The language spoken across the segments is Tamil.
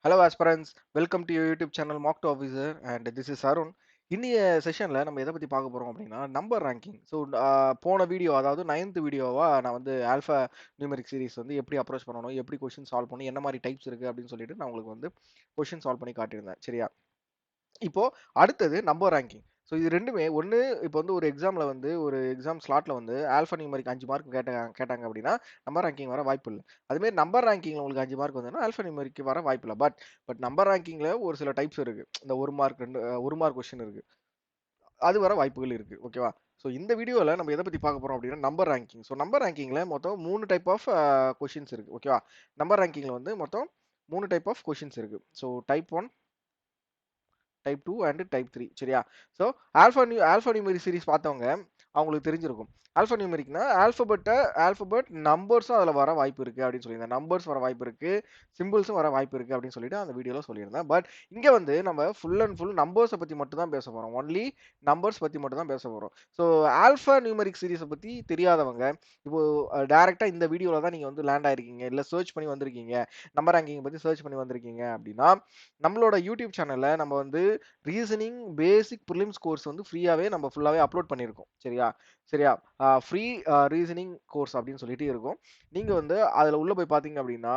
Hello aspirants, welcome to your YouTube channel Mock to Officer and this is Arun. இன்னைய செஷன்ல நம்ம எதை பத்தி பார்க்க போறோம் அப்படின்னா நம்பர் ரேங்கிங். ஸோ போன வீடியோ அதாவது 9th வீடியோவா நான் வந்து ஆல்ஃபா நியூமெரிக் சீரிஸ் வந்து எப்படி அப்ரோச் பண்ணணும், எப்படி கொஸ்டின் சால்வ் பண்ணணும், என்ன மாதிரி டைப்ஸ் இருக்கு அப்படின்னு சொல்லிட்டு நான் உங்களுக்கு வந்து கொஸ்டின் சால்வ் பண்ணி காட்டியிருந்தேன். சரியா? இப்போ அடுத்தது நம்பர் ரேங்கிங். ஸோ இது ரெண்டுமே ஒன்று. இப்போ வந்து ஒரு எக்ஸாம்ல வந்து ஒரு எக்ஸாம் ஸ்லாட்ல வந்து ஆல்ஃபா நியூமரிக் 5 மார்க் கேட்டாங்க அப்படின்னா நம்பர் ரேங்கிங் வர வாய்ப்பு இல்லை. அதுமாரி நம்பர் ரேங்கிங்ல உங்களுக்கு 5 மார்க் வந்ததுன்னா ஆல்ஃபா நியூமரிக் வர வாய்ப்பு இல்லை. பட் நம்பர் ரேங்கிங்ல ஒரு சில டைப்ஸ் இருக்கு. இந்த 1 மார்க் கொஸ்டின் இருக்கு. அது வர வாய்ப்புகள் இருக்கு. ஓகேவா? ஸோ இந்த வீடியோல நம்ம எதை பத்தி பார்க்க போறோம் அப்படின்னா நம்பர் ரேங்கிங். ஸோ நம்பர் ரேங்கிங்ல மொத்தம் 3 டைப் ஆஃப் கொஸ்டின்ஸ் இருக்கு. ஓகேவா? நம்பர் ரேங்கிங்ல வந்து மொத்தம் 3 டைப் ஆஃப் கொஸ்டின்ஸ் இருக்கு. So type 1, type 2 and type 3. சரியா? ஸோ ஆல்ஃபா நியூமெரிக் சீரிஸ் பார்த்தவங்க அவங்களுக்கு தெரிஞ்சிருக்கும். ஆல்ஃபா நியூமெரிக்னா ஆல்பபெட் நம்பர்ஸும் அதில் வர வாய்ப்பு இருக்கு அப்படின்னு சொல்லியிருந்தேன். நம்பர்ஸ் வர வாய்ப்பு இருக்கு, சிம்பிள்ஸும் வர வாய்ப்பு இருக்கு அப்படின்னு சொல்லிட்டு அந்த வீடியோல சொல்லியிருந்தேன். பட் இங்க வந்து நம்ம ஃபுல் அண்ட் ஃபுல் நம்பர்ஸை பத்தி மட்டும் தான் பேச போறோம். ஒன்லி நம்பர்ஸ் பத்தி மட்டும் தான் பேச போறோம். ஸோ ஆல்ஃபா நியூமெரிக் சீரிஸை பத்தி தெரியாதவங்க இப்போ டைரக்டா இந்த வீடியோல தான் நீங்க வந்து லேண்ட் ஆயிருக்கீங்க, இல்ல சர்ச் பண்ணி வந்திருக்கீங்க, நம்பர் ரேங்கிங் பத்தி சர்ச் பண்ணி வந்திருக்கீங்க அப்படின்னா நம்மளோட யூடியூப் சேனல்ல நம்ம வந்து ரீசனிங் பேசிக் ப்ரிலிம்ஸ் கோர்ஸ் வந்து ஃப்ரீயாவே நம்ம ஃபுல்லாவே அப்லோட் பண்ணியிருக்கோம். சரியா? ஃப்ரீ ரீசனிங் கோர்ஸ் அப்படின்னு சொல்லிட்டு இருக்கும். நீங்க வந்து அதுல உள்ள போய் பாத்தீங்க அப்படின்னா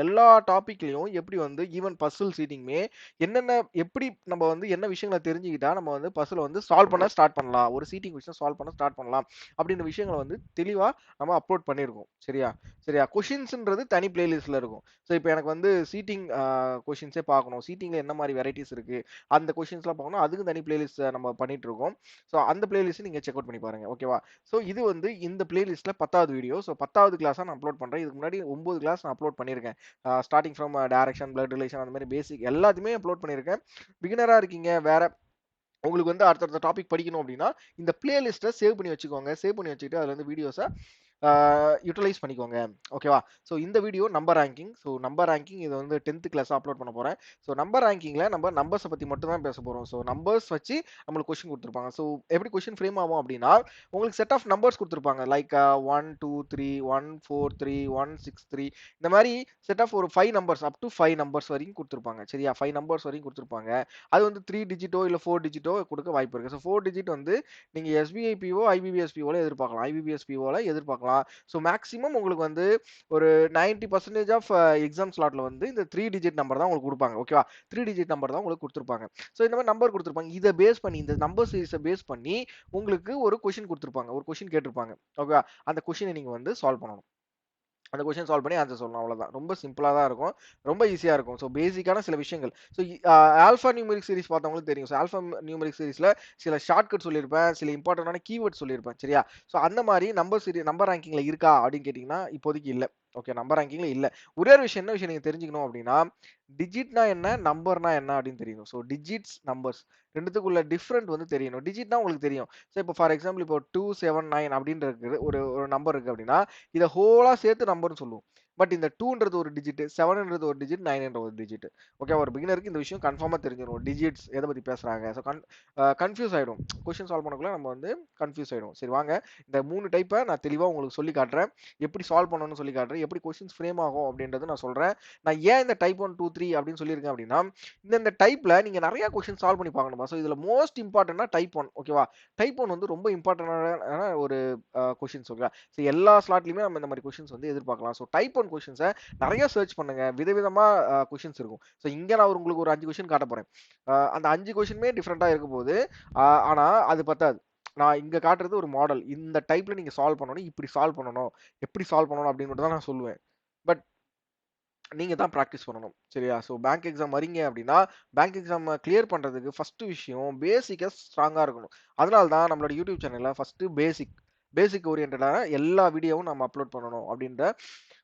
எல்லா டாபிக்லயும் எப்படி வந்து ஈவன் பசில் சீட்டிங்குமே என்னென்ன எப்படி நம்ம வந்து என்ன விஷயங்களை தெரிஞ்சுக்கிட்டா நம்ம வந்து பசில் வந்து சால்வ் பண்ண ஸ்டார்ட் பண்ணலாம், ஒரு சீட்டிங் கொஸ்டின் சால்வ் பண்ண ஸ்டார்ட் பண்ணலாம் அப்படின்ற விஷயங்களை வந்து தெளிவா நம்ம அப்லோட் பண்ணியிருக்கோம். சரியா? கொஷின்ஸ்ன்றது தனி பிளேலிஸ்ட்ல இருக்கும். ஸோ இப்போ எனக்கு வந்து சீட்டிங் கொஷின்ஸே பார்க்கணும், சீட்டிங்ல என்ன மாதிரி வெரைட்டிஸ் இருக்கு, அந்த கொஷின்ஸ்லாம் பார்க்கணும், அதுக்கு தனி பிளேலிஸ்ட் நம்ம பண்ணிட்டு இருக்கோம். ஸோ அந்த பிளேலிஸ்ட் நீங்க செக் அவுட் பண்ணி பாருங்க. ஓகேவா? ஸோ இது வந்து இந்த பிளேலிஸ்ட்ல 10வது வீடியோ. ஸோ 10வது கிளாஸா நான் அப்லோட் பண்றேன். இதுக்கு முன்னாடி 9 கிளாஸ் நான் அப்லோட் பண்ணியிருக்கேன். Starting from direction, blood relation அந்த மாதிரி பேசிக் எல்லாத்தையுமே அப்லோட் பண்ணியிருக்கேன். பிகினரா இருக்கீங்க, வேற உங்களுக்கு வந்து அடுத்தடுத்த டாபிக் படிக்கணும் அப்படின்னா இந்த பிளேலிஸ்ட்டை சேவ் பண்ணி வச்சுக்கோங்க. சேவ் பண்ணி வச்சுக்கிட்டு அதுல இருந்து வீடியோஸை யூட்டிலைஸ் பண்ணிக்கோங்க. ஓகேவா? ஸோ இந்த video number ranking. So number ranking இது வந்து 10th கிளாஸ் அப்லோட் பண்ண போறேன். ஸோ நம்பர் ரேங்கிங்ல நம்ம நம்பர்ஸை பத்தி மட்டும் தான் பேச போறோம். ஸோ நம்பர்ஸ் வச்சு நம்மளுக்கு கொஸ்டின் கொடுத்துருப்பாங்க. ஸோ எப்படி கொஸ்டின் ஃப்ரேம் ஆகும் அப்படின்னா உங்களுக்கு செட் ஆஃப் நம்பர்ஸ் கொடுத்துருப்பாங்க. லைக் 1 2 3 1 4 3 1 6 3 இந்த மாதிரி செட் ஆஃப் ஒரு 5 நம்பர்ஸ் அப் டு 5 நம்பர்ஸ் வரைக்கும் கொடுத்துருப்பாங்க. சரியா? 5 நம்பர்ஸ் வரைக்கும் கொடுத்துருப்பாங்க. அது வந்து 3 டிஜிட்டோ இல்ல 4 டிஜிட்டோ கொடுக்க வாய்ப்பு இருக்கு. ஸோ 4 டிஜிட் வந்து நீங்க எஸ்பிஐ பிஓ, ஐபிபிஎஸ் பிஓல எதிர்பார்க்கலாம். ஐபிபிஎஸ் பிஓல எதிர்பார்க்கலாம். ஸோ மேக்ஸிமம் உங்களுக்கு வந்து ஒரு 90% ஆஃப் எக்ஸாம் ஸ்லாட்ல வந்து இந்த 3 டிஜிட் நம்பர் தான் உங்களுக்கு கொடுப்பாங்க. ஓகேவா? 3 டிஜிட் நம்பர் தான் உங்களுக்கு கொடுத்துருப்பாங்க. ஸோ இந்த மாதிரி நம்பர் கொடுத்துருப்பாங்க. இதை பேஸ் பண்ணி இந்த நம்பர் சீரிஸை பேஸ் பண்ணி உங்களுக்கு ஒரு கொஸ்டின் கொடுத்துருப்பாங்க, ஒரு கொஸ்டின் கேட்டிருப்பாங்க. ஓகேவா? அந்த கொஸ்டினை நீங்க வந்து சால்வ் பண்ணணும். அந்த கொஸ்டின் சால்வ் பண்ணி ஆன்சர் சொல்லணும். அவ்வளவுதான். ரொம்ப சிம்பிளா தான் இருக்கும். ரொம்ப ஈஸியா இருக்கும். ஸோ பேசிக்கான சில விஷயங்கள். ஸோ ஆல்ஃபா நியூமெரிக் சீரிஸ் பார்த்தவங்களுக்கு தெரியும். ஸோ ஆல்ஃபா நியூமெரிக் சீரிஸ்ல சில ஷார்ட்கட் சொல்லியிருப்பேன், சில இம்பார்ட்டன்டான கீவேர்ட் சொல்லியிருப்பேன். சரியா? ஸோ அந்த மாதிரி நம்பர் ரேங்கிங்ல இருக்கா அப்படின்னு கேட்டீங்கன்னா இப்போதைக்கு இல்ல. ஓகே, நம்பர் ரேங்கிங்ல இல்ல. ஒரே ஒரு விஷயம், என்ன விஷயம் நீங்க தெரிஞ்சுக்கணும் அப்படின்னா டிஜிட்னா என்ன, நம்பர்னா என்ன அப்படின்னு தெரியணும். ஸோ டிஜிட்ஸ், நம்பர்ஸ் ரெண்டுத்துக்குள்ள டிஃபரெண்ட் வந்து தெரியணும். டிஜிட்னா உங்களுக்கு தெரியும். ஸோ இப்போ ஃபார் எக்ஸாம்பிள் இப்போ 279 அப்படின்னு இருக்குது ஒரு ஒரு நம்பர் இருக்கு அப்படின்னா இதை ஹோலா சேர்த்து நம்பர்னு சொல்லுவோம். பட் இந்த 2ன்றது ஒரு டிஜிட், 7ன்றது ஒரு டிஜிட், 9ன்ற ஒரு டிஜிட். ஓகே, ஒரு பிகினருக்கு இந்த விஷயம் கன்ஃபார்மா தெரிஞ்சிடும். டிஜிட்ஸ் எதை பத்தி பேசுறாங்க. ஸோ கன்ஃபியூஸ் ஆயிடும். கொஸ்டின் சால்வ் பண்ணக்குள்ள நம்ம வந்து கன்ஃபியூஸ் ஆயிடும். சரி வாங்க, இந்த 3 டைப்பை நான் தெளிவா உங்களுக்கு சொல்லி காட்டுறேன். எப்படி சால்வ் பண்ணணும்னு சொல்லி காட்டுறேன். எப்படி கொஸ்டின்ஸ் ஃப்ரேம் ஆகும் அப்படின்றது நான் சொல்றேன். நான் ஏன் இந்த டைப் 1 2 3 அப்படின்னு சொல்லியிருக்கேன் அப்படின்னா இந்த டைப்ல நீங்க நிறைய கொஸ்டின் சால்வ் பண்ணி பார்க்கணுமா. ஸோ இதுல மோஸ்ட் இம்பார்ட்டன்ட்னா டைப் 1. ஓகேவா? டைப் 1 வந்து ரொம்ப இம்பார்ட்டன்டான ஒரு கொஸ்டின்ஸ். ஓகே, ஸோ எல்லா ஸ்லாட்லையுமே நம்ம இந்த மாதிரி கொஸ்டின்ஸ் வந்து எதிர்பார்க்கலாம். ஸோ டைப் 1 கொஸ்டின்ஸை நிறைய சர்ச் பண்ணுங்க. விதவிதமா கொஸ்டின்ஸ் இருக்கும். ஸோ இங்க நான் உங்களுக்கு ஒரு 5 கொஸ்டின் காட்ட போறேன். அந்த 5 கொஸ்டினுமே டிஃப்ரெண்டா இருக்க போது. ஆனா அது பத்தாது. நான் இங்க காட்டுறது ஒரு மாடல். இந்த டைப்ல நீங்க சால்வ் பண்ணணும், இப்படி சால்வ் பண்ணணும், எப்படி சால்வ் பண்ணணும் அப்படின்னு மட்டும் தான் நான் சொல்லுவேன். பட் நீங்க தான் பிராக்டிஸ் பண்ணணும். சரியா? ஸோ பேங்க் எக்ஸாம் வரீங்க அப்படின்னா பேங்க் எக்ஸாம் கிளியர் பண்றதுக்கு ஃபர்ஸ்ட் விஷயம் பேசிக்கா ஸ்ட்ராங்கா இருக்கணும். அதனால தான் நம்மளோட யூடியூப் சேனல்ல ஃபர்ஸ்ட் பேசிக் ஓரியன்டடான எல்லா வீடியோவும் நம்ம அப்லோட் பண்ணணும் அப்படின்ற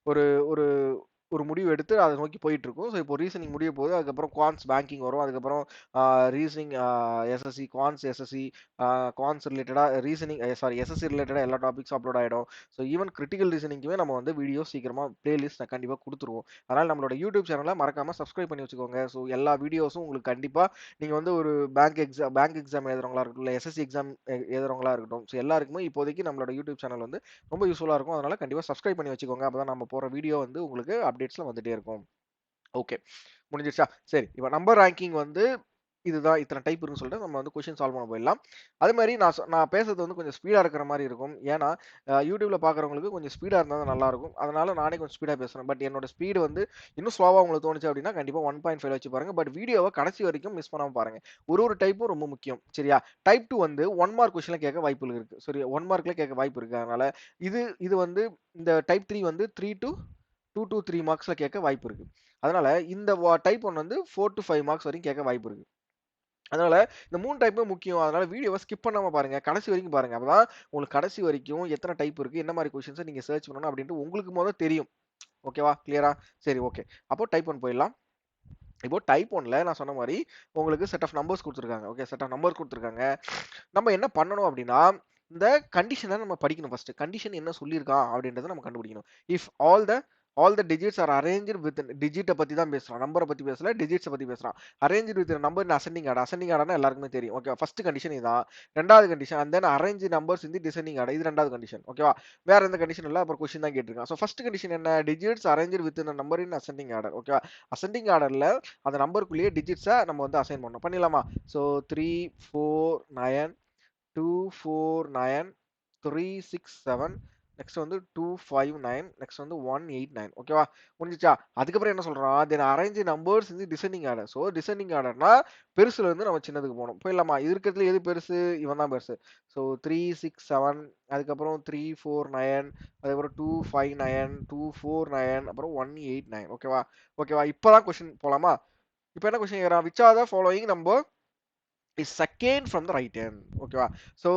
ஒரு ஒரு ஒரு முடிவு எடுத்து அதை நோக்கி போயிட்டு இருக்கோம். ஸோ இப்போ ரீசனிங் முடிய போகுது. அதுக்கப்புறம் குவான்ஸ் பேங்கிங் வரும். அதுக்கப்புறம் reasoning, SSC, quants SSC, quants ரிலேட்டடா ரீசனிங், சாரி எஸ்எஸ்சி ரிலேட்டடா எல்லா டாபிக்ஸும் அப்லோட் ஆயிடும். ஸோ ஈவன் கிரிட்டிக்கல் ரீசனிங்குமே நம்ம வந்து வீடியோ சீக்கிரமா பிளேலிஸ்ட் கண்டிப்பா கொடுத்துருவோம். அதனால நம்மளோட யூடியூப் சேனலை மறக்காம சப்ஸ்கிரைப் பண்ணி வச்சுக்கோங்க. ஸோ எல்லா வீடியோஸும் உங்களுக்கு கண்டிப்பா நீங்க வந்து ஒரு பேங்க் எக்ஸாம் எழுதுறவங்களா இருக்கட்டும், இல்லை எஸ்எஸ்சி எக்ஸாம் எழுதுறவங்களா இருக்கட்டும், ஸோ எல்லாருக்குமே இப்போதைக்கு நம்மளோட யூடியூப் சேனல் வந்து ரொம்ப யூஸ்ஃபுல்லா இருக்கும். அதனால கண்டிப்பா சப்ஸ்கிரைப் பண்ணி வச்சுக்கோங்க. அப்பதான் நம்ம போற வீடியோ வந்து உங்களுக்கு அப்டேட்ஸ்ல வந்துட்டே இருக்கும். ஓகே. முடிஞ்சிருச்சா? சரி. இப்ப நம்பர் ரேங்கிங் வந்து இதுதான் இத்தன டைப் இருக்குன்னு சொல்லிட்டு நம்ம வந்து கொஸ்டின் சால்வ் பண்ண போயிடலாம். அதே மாரி நான் பேசுறது வந்து கொஞ்சம் ஸ்பீடா இருக்கிற மாரி இருக்கும். ஏன்னா, YouTubeல பார்க்குறவங்களுக்கு கொஞ்சம் ஸ்பீடா இருந்தா தான் நல்லாருக்கும். அதனால நானே கொஞ்சம் ஸ்பீடா பேசுறேன். பட் என்னோட ஸ்பீடு வந்து இன்னும் ஸ்லோவா உங்களுக்கு தோணுச்சு அப்டின்னா, கண்டிப்பா 1.5 வச்சு பாருங்க. பட் வீடியோவ கடைசி வரைக்கும் மிஸ் பண்ணாம பாருங்க. ஒரு டைப்பும் ரொம்ப முக்கியம். சரியா? டைப் 2 வந்து 1 மார்க் கொஸ்டின்ல கேட்க வாய்ப்புகள் இருக்கு. சரி 1 மார்க்ல கேட்க வாய்ப்பு இருக்கு. அதனால இது வந்து இந்த டைப் 3 வந்து 2 to 3 மார்க்ஸ்ல கேட்க வாய்ப்பு இருக்கு. அதனால இந்த டைப் 1 வந்து 4 to 5 மார்க்ஸ் வரைக்கும் கேட்க வாய்ப்பு இருக்கு. அதனால இந்த 3 டைப்பும் முக்கியம். அதனால வீடியோவ ஸ்கிப் பண்ணாம பாருங்க. கடைசி வரைக்கும் பாருங்க. அப்பதான் உங்களுக்கு கடைசி வரைக்கும் எத்தன டைப் இருக்கு, என்ன மாரி கொஸ்டின்ஸ நீங்க சர்ச் பண்ணணும் அப்டின்ட்டு உங்களுக்கு தெரியும். ஓகேவா? கிளியரா? சரி ஓகே. அப்போ டைப் 1 போயிடலாம். இப்போ டைப் 1ல நான் சொன்ன மாரி உங்களுக்கு செட் ஆஃப் நம்பர்ஸ் குடுத்துருக்காங்க. ஓகே. செட் ஆஃப் நம்பர் குடுத்துருக்காங்க. நம்ம என்ன பண்ணணும் அப்டின்னா, இந்த கண்டிஷன நம்ம படிக்கணும் ஃபர்ஸ்ட். கண்டிஷன் என்ன சொல்லியிருக்கான் அப்டின்றத நம்ம கண்டுபிடிக்கணும். If all the digits are arranged with டிஜிட்ட பத்தி தான் பேசுறான். நம்பர பத்தி பேசல, டிஜிட்ஸ பத்தி பேசுறான். Arranged with number in ascending order. Ascending ஆர்டர்னா எல்லாருக்குமே தெரியும். ஓகே. ஃபர்ஸ்ட் கண்டிஷன் இதான். 2வது condition and then arrange numbers in the descending order. இது 2வது கண்டிஷன். ஓகேவா? வேற எந்த கண்டிஷன் இல்ல. அப்புறம் கொஸ்டின் தான் கேட்டிருக்கான். சோ ஃபர்ஸ்ட் கண்டிஷன் என்ன? Digits arranged with number in ascending order. ஓகேவா? அசெண்டிங் ஆர்டர்ல அந்த நம்பருக்குள்ளேயே டிஜிட்ஸ நம்ம வந்து அசைன் பண்ணணும். பண்ணிடலாமா? சோ 3, 4, 9 2, 4, 9 3, 6, 7 நெக்ஸ்ட் வந்து 2, 5, 9 நெக்ஸ்ட் வந்து 1, 8, 9 ஓகேவா? முடிஞ்சுச்சா? அதுக்கப்புறம் என்ன சொல்றான்? Then arrange numbers in the descending order. So descending ஆர்டர்னா பெருசுல இருந்து நம்ம சின்னதுக்கு போணும். போயிடலாமா? இருக்கிறதுல எது பெருசு? இவன் தான் பெருசு. சோ 3, 6, 7 அதுக்கப்புறம் 3, 4, 9 அதுக்கப்புறம் 2, 5, 9 2, 4, 9 அப்புறம் 1, 8, 9 ஓகேவா? ஓகேவா? இப்பதான் கொஸ்டின் போலாமா? இப்ப என்ன கொஸ்டின் கேக்குறான்? which are the following number is second from the right hand ஓகேவா? ஸோ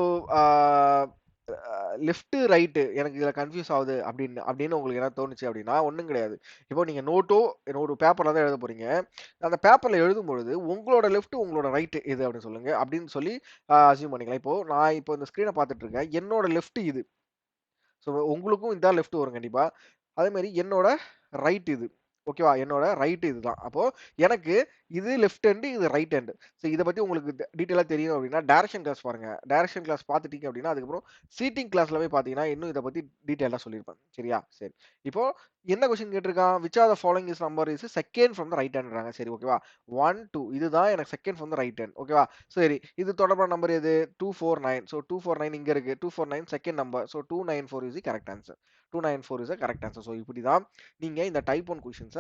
லெஃப்ட் ரைட்டு எனக்கு இதுல கன்ஃபியூஸ் ஆகுது அப்படின்னு உங்களுக்கு என்ன தோணுச்சு அப்படின்னா ஒண்ணும் கிடையாது. இப்போ நீங்க ஒரு பேப்பர்ல தான் எழுத போறீங்க. அந்த பேப்பர்ல எழுதும் பொழுது உங்களோட லெஃப்ட் உங்களோட ரைட் எது அப்படின்னு சொல்லுங்க அப்படின்னு சொல்லி அசியூம் பண்ணிக்கலாம். இப்போ இந்த ஸ்கிரீனை பார்த்துட்டு இருக்கேன். என்னோட லெஃப்ட் இது. ஸோ உங்களுக்கும் இதான் லெஃப்ட் வரும் கண்டிப்பா. அதே மாதிரி என்னோட ரைட் இது. ஓகேவா? என்னோட ரைட் இதுதான். அப்போ எனக்கு இது லெஃப்ட் ஹேண்ட், இது ரைட் ஹேண்ட். ஸோ இத பத்தி உங்களுக்கு டீட்டெயிலா தெரியும் அப்படின்னா, டைரக்ஷன் கிளாஸ் பாருங்க. டைரக்ஷன் கிளாஸ் பார்த்துட்டீங்க அப்படின்னா, அதுக்கப்புறம் சீட்டிங் கிளாஸ்ல போய் பார்த்தீங்கன்னா, இன்னும் இத பத்தி டீட்டெயிலா சொல்லியிருப்பேன். சரியா? சரி. இப்போ என்ன கொஸ்டின் கேட்டிருக்கான்? which are the following is number is second from the right handன்றாங்க. சரி ஓகேவா? 1, 2 இதுதான் எனக்கு second from the right hand. ஓகேவா? சரி. இது தொடர்பான நம்பர் எது? 249. ஸோ 249 இங்க இருக்கு. 249 second number. So 294 is the correct answer. 294 is the correct answer. So இப்படிதான் நீங்க இந்த டைப் 1 கொஸ்டின்ஸ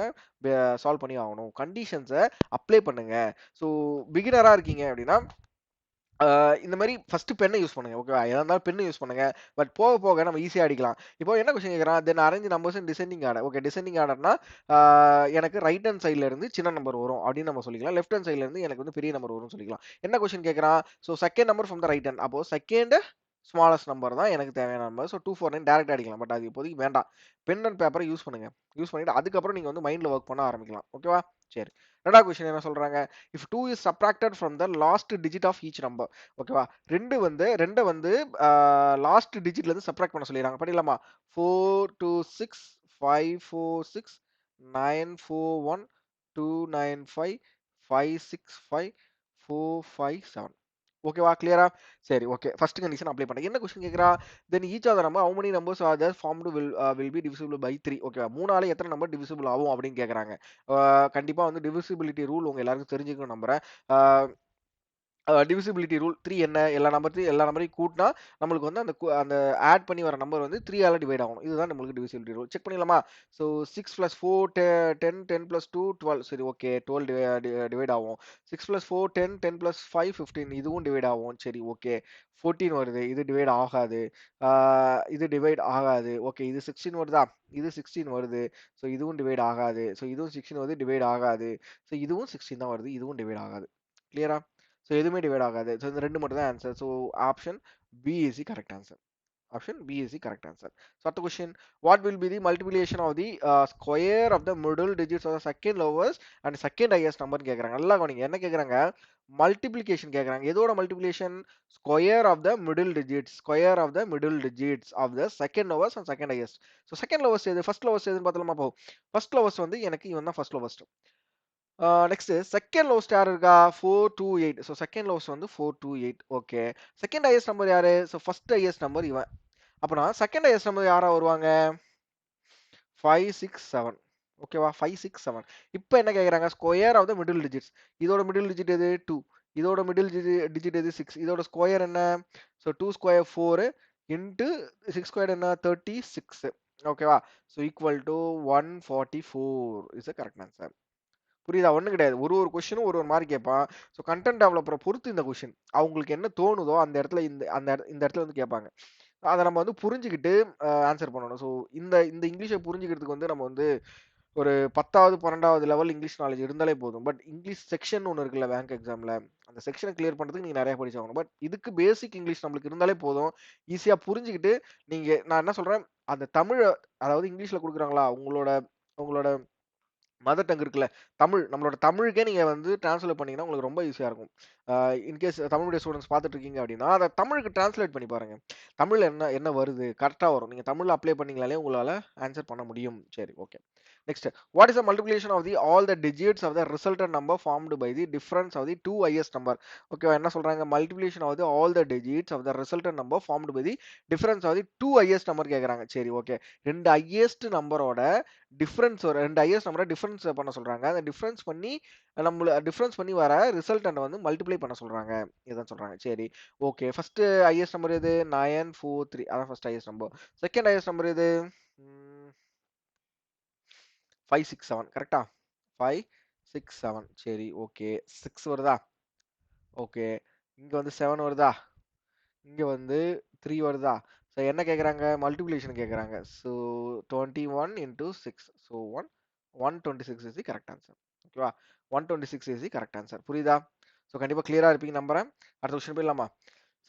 சால்வ் பண்ணி ஆகணும். கண்டிஷன்ஸ அப்ளை பண்ணுங்க. ஸோ பிகினரா இருக்கீங்க அப்படின்னா ஆ இந்த மாரி ஃபர்ஸ்ட் பென்ன யூஸ் பண்ணுங்க. ஓகேவா? எதா இருந்தாலும் பென் யூஸ் பண்ணுங்க. பட் போக போக நம்ம ஈஸியா அடிக்கலாம். இப்போ என்ன கொஸ்டின் கேட்குறான்? Then arrange numbers in descending order. Okay descending ஆர்டர்னா ஆ எனக்கு ரைட் ஹேண்ட் சைட்ல இருந்து சின்ன நம்பர் வரும் அப்படின்னு நம்ம சொல்லிக்கலாம். லெஃப்ட் ஹேண்ட் சைட்ல இருந்து எனக்கு வந்து பெரிய நம்பர் வரும்னு சொல்லிக்கலாம். என்ன கொஸ்டின் கேட்குறான்? So second number from the right hand. அப்போ செகண்ட் ஸ்மாலஸ்ட் நம்பர் தான் எனக்கு தேவையான நம்பர். ஸோ 249 டைரக்ட்டா அடிக்கலாம். பட் அது இப்போதைக்கு வேண்டாம். பென் அண்ட் பேப்பர யூஸ் பண்ணுங்க. யூஸ் பண்ணிட்டு அதுக்கப்புறம் நீங்க வந்து மைண்ட்ல வொர்க் பண்ண ஆரம்பிக்கலாம். ஓகேவா? சரி. 2வது கொஸ்டின் என்ன சொல்றாங்க? If 2 is subtracted from the last digit of each number. ஓகேவா? 2 வந்து லாஸ்ட் டிஜிட்ல இருந்து சப்ட்ராக்ட் பண்ண சொல்லிருக்காங்க. பண்ணிடலாமா? 426 546 941 295 565 457 ஓகேவா? கிளியரா? சரி ஓகே. ஃபர்ஸ்ட் கண்டிஷன் அப்ளை பண்ணேன். என்ன கொஸ்டின் கேட்கிறா? Then each of the number how many numbers are there formed will be divisible by 3 ஓகேவா? 3ஆல எத்தன நம்பர் டிவிசிபிள் ஆகும் அப்படின்னு கேட்கறாங்க. கண்டிப்பா வந்து டிவிசிபிலிட்டி ரூல் உங்க எல்லாருக்கும் தெரிஞ்சிருக்கும்னு நம்புறேன். ஆ டிவிசிபிலிட்டி ரூல் 3 என்ன? எல்லா நம்பரையும் கூட்டுனா, நம்மளுக்கு வந்து அந்த ஆட் பண்ணி வர நம்பர் வந்து 3 ஆல டிவைட் ஆகணும். இதுதான் நம்மளுக்கு டிவிசிபிலிட்டி ரூல். செக் பண்ணிடலாமா? ஸோ 6 + 4 10 10 + 2 12 சரி ஓகே. 12 டிவைட் ஆகும். 6 + 4 10 10 + 5 15 இதுவும் டிவைட் ஆகும். சரி ஓகே. 14 வருது. இது டிவைட் ஆகாது. ஆ இது டிவைட் ஆகாது. ஓகே. இது 16 வருதா? இது 16 வருது. ஸோ இதுவும் டிவைட் ஆகாது. ஸோ இதுவும் 16 வருது. டிவைட் ஆகாது. ஸோ இதுவும் 16 தான் வருது. இதுவும் டிவைட் ஆகாது. கிளியரா? ஸோ எதுவுமே டிவைட் ஆகாது. ஸோ இந்த 2 மட்டும் தான் answer. So option B is the correct answer. Option B is the correct answer. So அடுத்த question what will be the multiplication of the square of the middle digits of the second lowest and second highest நம்பர்னு கேட்குறாங்க. நல்லா கவனிங்க. என்ன கேட்குறாங்க? மல்டிப்ளிகேஷன் கேட்குறாங்க. எதோட multiplication? Square of the middle digits. Square of the middle digits of the second lowest and second highest. So second lowest எது? ஃபர்ஸ்ட் லோவஸ்ட் எதுன்னு பார்த்தலாமா இப்போ? ஃபர்ஸ்ட் லோவஸ்ட் வந்து எனக்கு இவன் தான் first lowest. Next second lowest யார் இருக்கா? 428. ஸோ செகண்ட் லோவஸ்ட் வந்து 428. ஓகே. செகண்ட் ஹையஸ்ட் நம்பர் யாரு? ஸோ ஃபர்ஸ்ட் ஹையஸ்ட் நம்பர் இவன். அப்பனா செகண்ட் ஹையஸ்ட் நம்பர் யாரா வருவாங்க? 567. ஓகேவா? 5, 6, 7. இப்ப என்ன கேட்குறாங்க? Square of the middle digits. இதோட மிடில் டிஜிட் எது? 2. இதோட மிடில் டிஜிட் எது? 6. இதோட ஸ்கொயர் என்ன? ஸோ 2 ஸ்கொயர் 4 இன்டு 6 ஸ்கொயர் என்ன? 36. ஓகேவா? So equal to 144 is the correct answer. புரியுதா? ஒண்ணும் கிடையாது. ஒரு ஒரு கொஸ்டினும் ஒரு ஒரு மாரி கேட்பான். ஸோ கன்டென்ட் டெவலப்பர பொறுத்து இந்த கொஸ்டின். அவங்களுக்கு என்ன தோணுதோ அந்த இடத்துல இந்த இடத்துல வந்து கேட்பாங்க. அத நம்ம வந்து புரிஞ்சுகிட்டு ஆன்சர் பண்ணணும். ஸோ இந்த இந்த இங்கிலீஷ புரிஞ்சுக்கிறதுக்கு வந்து நம்ம வந்து ஒரு 10வது, 12வது லெவல் இங்கிலீஷ் நாலேட்ஜ் இருந்தாலே போதும். பட் இங்கிலீஷ் செக்ஷன் ஒண்ணு இருக்குல்ல பேங்க் எக்ஸாம்ல. அந்த செக்ஷன கிளியர் பண்றதுக்கு நீங்க நெறைய படிச்சாகணும். பட் இதுக்கு பேசிக் இங்கிலீஷ் நம்மளுக்கு இருந்தாலே போதும். ஈஸியா புரிஞ்சுகிட்டு நான் என்ன சொல்றேன், அந்த தமிழ அதாவது இங்கிலீஷ்ல குடுக்குறாங்களா, உங்களோட உங்களோட மதர் டங் இருக்குல்ல, தமிழ். நம்மளோட தமிழுக்கே நீங்க வந்து டிரான்ஸ்லேட் பண்ணீங்கன்னா, உங்களுக்கு ரொம்ப ஈஸியா இருக்கும். இன்கேஸ் தமிழ் மீடியம் ஸ்டூடண்ட்ஸ் பார்த்துட்டு இருக்கீங்க அப்படின்னா, அத தமிழுக்கு டிரான்ஸ்லேட் பண்ணி பாருங்க. தமிழ்ல என்ன என்ன வருது? கரெக்ட்டா வரும். நீங்க தமிழ்ல அப்ளை பண்ணீங்கனாலே உங்களால ஆன்சர் பண்ண முடியும். சரி, okay. Next. What is the multiplication of the all the digits of the resultant number formed by the difference of the 2 highest number. ஓகேவா? என்ன சொல்றாங்க? Multiplication of the all the digits of the resultant number formed by the difference of the 2 highest number கேட்கறாங்க. சரி, ஓகே. 2 ஹையஸ்ட் நம்பரோட டிஃபரன்ஸ் ஒரு 2 ஹையஸ்ட் நம்பர டிஃபரன்ஸ் பண்ண சொல்றாங்க. அந்த டிஃபரன்ஸ் பண்ணி வர ரிசல்டன்ட்ட வந்து மல்டிப்ளை பண்ண சொல்றாங்க. இதான் சொல்றாங்க. சரி, ஓகே. ஃபர்ஸ்ட் ஹையஸ்ட் நம்பர் எது? 943. அதான் first highest number. Second highest number எது? ம் 5, 6, 7. கரெக்ட்டா? 5, 6, 7. சரி, ஓகே. 6 வருதா? ஓகே. இங்க வந்து 7 வருதா? இங்க வந்து 3 வருதா? ஸோ என்ன கேட்குறாங்க? மல்டிப்ளிகேஷன் கேட்குறாங்க. So 21 into 6. So 126 is the correct answer. ஓகேவா? 126 இஸ் தி கரெக்ட் ஆன்சர். புரியுதா? ஸோ கண்டிப்பா கிளியரா இருப்பீங்கன்னு நம்புறேன். அடுத்த கொஸ்டின் போயிடலாமா?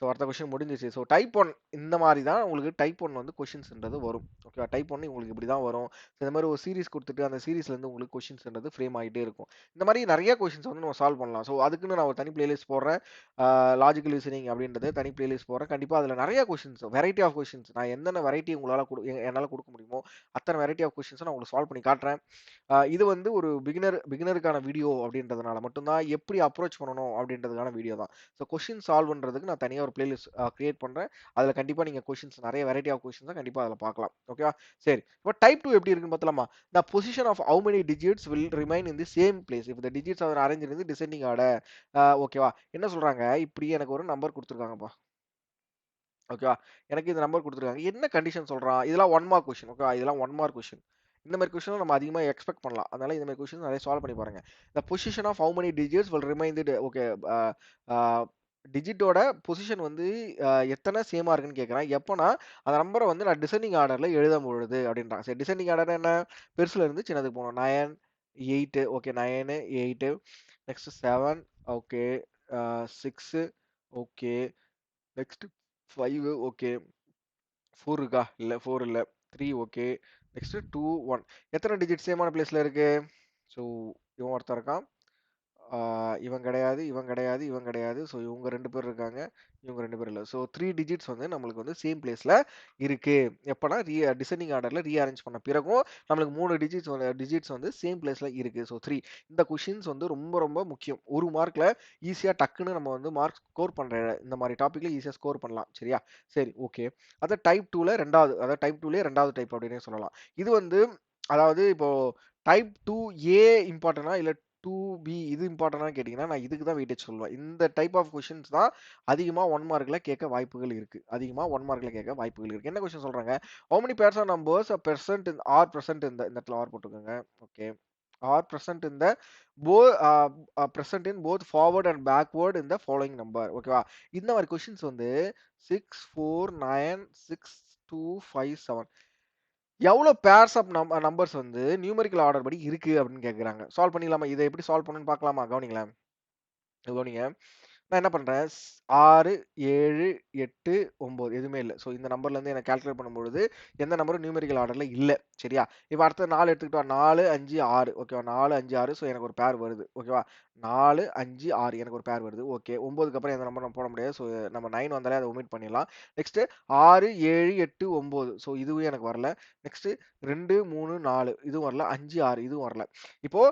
ஸோ அடுத்த கொஸ்டின் முடிஞ்சிச்சு. ஸோ டைப் 1 இந்த மாரி தான் உங்களுக்கு டைப் 1 வந்து கொஸ்டின்ஸ்ன்றது வரும். ஓகேவா? டைப் 1 உங்களுக்கு இப்படி தான் வரும். ஸோ இந்த மாரி ஒரு சீரிஸ் குடுத்துட்டு, அந்த சீரிஸ்லேருந்து உங்களுக்கு கொஸ்டின்ஸ்ன்றது ஃப்ரேம் ஆயிட்டே இருக்கும். இந்த மாரி நெறைய கொஸ்டின்ஸ் வந்து நம்ம சால்வ் பண்ணலாம். ஸோ அதுக்குன்னு நான் ஒரு தனி பிளேலிஸ்ட் போடுறேன். லாஜிக்கல் ரீசனிங் அப்படின்றது தனி பிளேலிஸ்ட் போடுறேன். கண்டிப்பா அதில நெறைய கொஸ்டின்ஸ், வெரைட்டி ஆஃப் கொஸ்டின்ஸ் நான் என்னென்ன வெரைட்டி உங்களால என்னால குடுக்க முடியுமோ, அத்தன வெரைட்டி ஆஃப் கொஸ்டின்ஸ நான் உங்களுக்கு சால்வ் பண்ணி காட்டுறேன். இது வந்து ஒரு பிகினருக்கான வீடியோ அப்படின்றதுனால மட்டும் தான் எப்படி அப்ரோச் பண்ணணும் அப்படின்றதுக்கான வீடியோ தான். ஸோ கொஸ்டின் சால்வ் பண்றதுக்கு நான் தனியா ஒரு பிளேலிஸ்ட் கிரியேட் பண்றேன். அதுல கண்டிப்பா நீங்க கொஸ்டின்ஸ் நெறைய வெரைட்டி ஆஃப் கொஸ்டின்ஸ கண்டிப்பா அதுல பார்க்கலாம். ஓகேவா? சரி. இப்போ டைப் 2 எப்படி இருக்குன்னு பார்த்தலாமா? The position of how many digits will remain in the same place if the digits are arranged in the descending order. ஓகேவா? என்ன சொல்றாங்க? இப்படி எனக்கு ஒரு நம்பர் குடுத்துருக்காங்கப்பா. ஓகேவா? எனக்கு இந்த நம்பர் குடுத்துருக்காங்க. என்ன கண்டிஷன் சொல்றான்? இதெல்லாம் 1 மார்க் கொஸ்டின். ஓகேவா? இதெல்லாம் 1 மார்க் கொஸ்டின். இந்த மாரி கொஸ்டின் நம்ம அதிகமா எக்ஸ்பெக்ட் பண்ணலாம். அதனால இந்த மாரி கொஸ்டின் நெறைய சால்வ் பண்ணி பாருங்க. The position of how many digits will remain the okay அ அ டிஜிட்டோட பொசிஷன் வந்து எத்தன சேமா இருக்குன்னு கேட்குறான். எப்போனா, அந்த நம்பர வந்து நான் டிசெண்டிங் ஆர்டர்ல எழுதும்பொழுது அப்படின்றான். சரி, டிசெண்டிங் ஆர்டர்னா என்ன? பெருசுல இருந்து சின்னதுக்கு போணும். 9, 8 okay 9, 8 next 7 okay 6 okay next 5 okay 4 இருக்கா? இல்ல 4 இல்ல. 3 ஓகே. நெக்ஸ்ட் 2, 1 எத்தன டிஜிட் சேமான பிளேஸ்ல இருக்கு? ஸோ இவன் ஒருத்தன் இருக்கான். ஆ இவன் கிடையாது, இவன் கிடையாது, இவன் கிடையாது. ஸோ இவங்க 2 பேர் இருக்காங்க. இவங்க 2 பேர் இல்ல. ஸோ 3 டிஜிட்ஸ் வந்து நம்மளுக்கு வந்து சேம் பிளேஸ்ல இருக்கு. எப்பன்னா டிசெண்டிங் ஆர்டர்ல ரீஅரேஞ்ச் பண்ண பிறகும் நம்மளுக்கு 3 டிஜிட்ஸ் வந்து சேம் பிளேஸ்ல இருக்கு. ஸோ 3 இந்த கொஸ்டின்ஸ் வந்து ரொம்ப ரொம்ப முக்கியம். 1 மார்க்ல ஈஸியா டக்குன்னு நம்ம வந்து மார்க் ஸ்கோர் பண்ற இந்த மாரி டாபிக்ல ஈஸியா ஸ்கோர் பண்ணலாம். சரியா? சரி, ஓகே. டைப் 2ல 2வது அதாவது டைப் 2லயே 2வது டைப் அப்படின்னே சொல்லலாம். இது வந்து அதாவது இப்போ டைப் 2 ஏ இம்பார்ட்டன்ட்டா இல்ல 2பி இது இம்பார்ட்டன்ட்டான்னு கேட்டீங்கன்னா, நான் இதுக்கு தான் வெயிட்டேஜ் சொல்லுவேன். இந்த டைப் ஆஃப் கொஸ்டின்ஸ் தான் அதிகமா 1 மார்க்ல கேட்க வாய்ப்புகள் இருக்கு. அதிகமா 1 மார்க்ல கேட்க வாய்ப்புகள் இருக்கு. என்ன கொஸ்டின் சொல்றாங்க? How many pairs are numbers are present in are present இந்த இந்த இடத்துல ஆர் போட்டுக்கோங்க. Okay. Are present in the போ அ present in both forward and backward in the following number. ஓகேவா? இந்த மாரி கொஸ்டின்ஸ் வந்து 6, 4, 9, 6, 2, 5, 7 எவ்வளோ பேர்ஸ் ஆஃப் நம்பர்ஸ் வந்து நியூமெரிக்கல் ஆர்டர் படி இருக்கு அப்படின்னு கேட்குறாங்க. சால்வ் பண்ணிடலாமா? இத எப்படி சால்வ் பண்ணணும்னு பார்க்கலாமா? கவனிங்களேன். கவனிங்க. நான் என்ன பண்றேன், 6, 7, 8, 9 எதுவுமே இல்ல. ஸோ இந்த நம்பர்லேருந்து எனக்கு கால்குலேட் பண்ணும்பொழுது, எந்த நம்பரும் நியூமெரிக்கல் ஆர்டர்ல இல்ல. சரியா? இப்ப அடுத்து 4 எடுத்துக்கிட்டா 4, 5, 6 ஓகேவா? 4, 5, 6 ஸோ எனக்கு ஒரு பேர் வருது. ஓகேவா? 4, 5, 6 எனக்கு ஒரு பேர் வருது. ஓகே. 9க்கு அப்புறம் எந்த நம்பர் நம்ம போட முடியாது. ஸோ நம்ம 9 வந்தாலே அத ஒமிட் பண்ணிடலாம். நெக்ஸ்ட் 6, 7, 8, 9 ஸோ இதுவும் எனக்கு வரல. நெக்ஸ்ட் 2, 3, 4 இதுவும் வரல. 5, 6 இதுவும் வரல. இப்போ